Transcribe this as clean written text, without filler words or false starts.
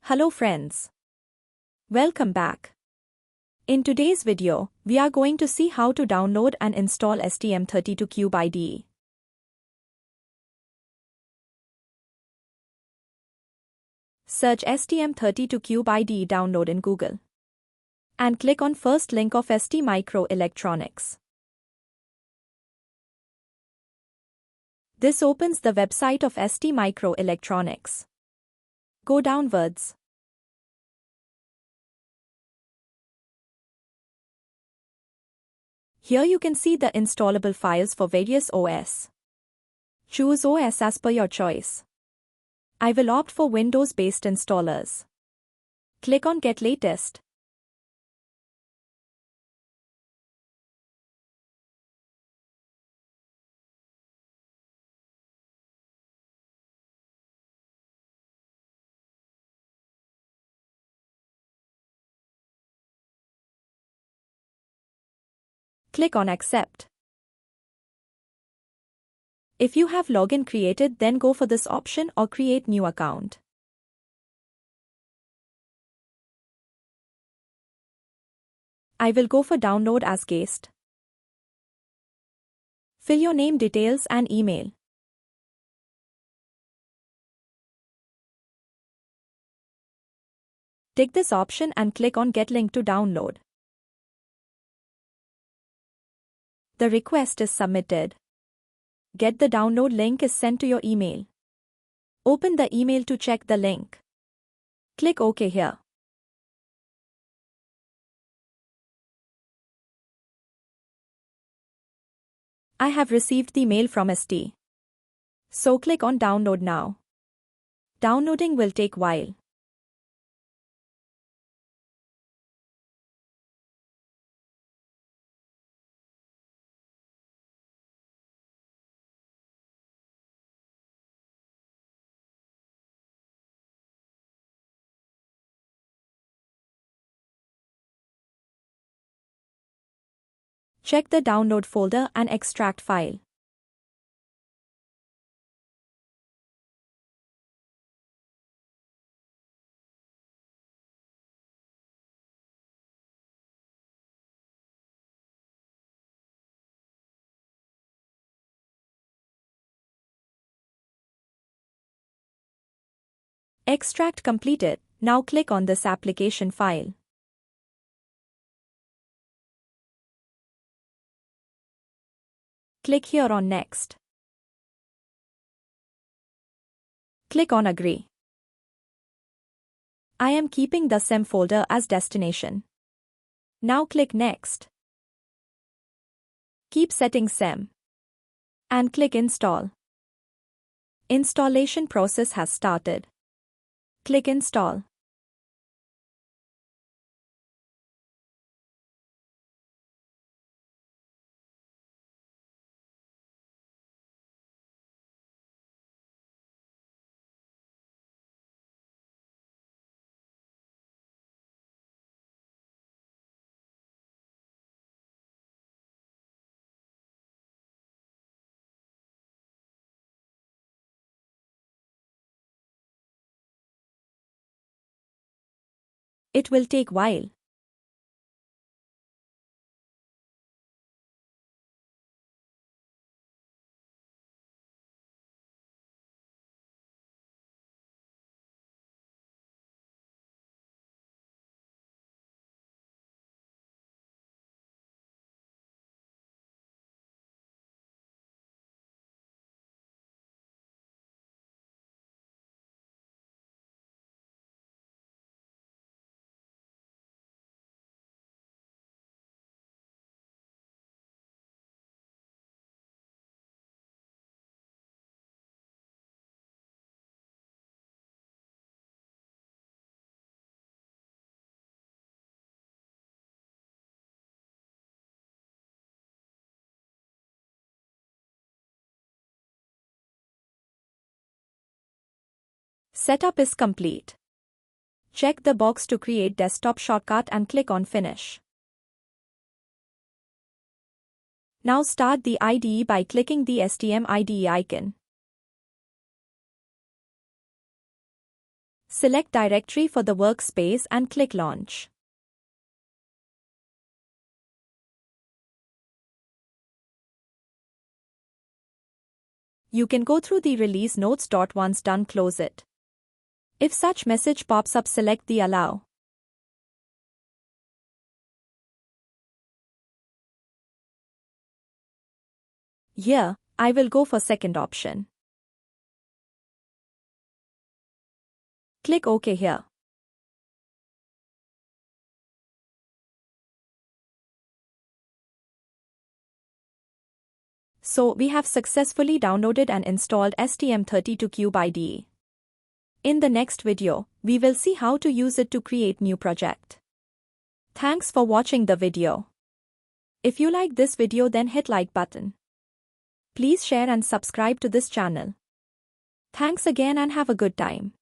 Hello friends. Welcome back. In today's video, we are going to see how to download and install STM32 Cube IDE. Search STM32 Cube IDE download in Google. And click on first link of ST Microelectronics. This opens the website of ST Microelectronics. Go downwards. Here you can see the installable files for various OS. Choose OS as per your choice. I will opt for Windows-based installers. Click on Get Latest. Click on Accept. If you have login created, then go for this option or create new account. I will go for download as guest. Fill your name details and email. Tick this option and click on Get Link to download. The request is submitted. Get the download link is sent to your email. Open the email to check the link. Click OK here. I have received the mail from ST. So click on Download now. Downloading will take a while. Check the download folder and extract file. Extract completed. Now click on this application file. Click here on Next. Click on Agree. I am keeping the SEM folder as destination. Now click Next. Keep setting SEM. And click Install. Installation process has started. Click Install. It will take a while. Setup is complete. Check the box to create desktop shortcut and click on Finish. Now start the IDE by clicking the STM IDE icon. Select Directory for the workspace and click Launch. You can go through the release notes. Once done, close it. If such message pops up, select the Allow. Here, I will go for second option. Click OK here. So we have successfully downloaded and installed STM32 Cube IDE. In the next video, we will see how to use it to create new project. Thanks for watching the video. If you like this video, then hit like button. Please share and subscribe to this channel. Thanks again and have a good time.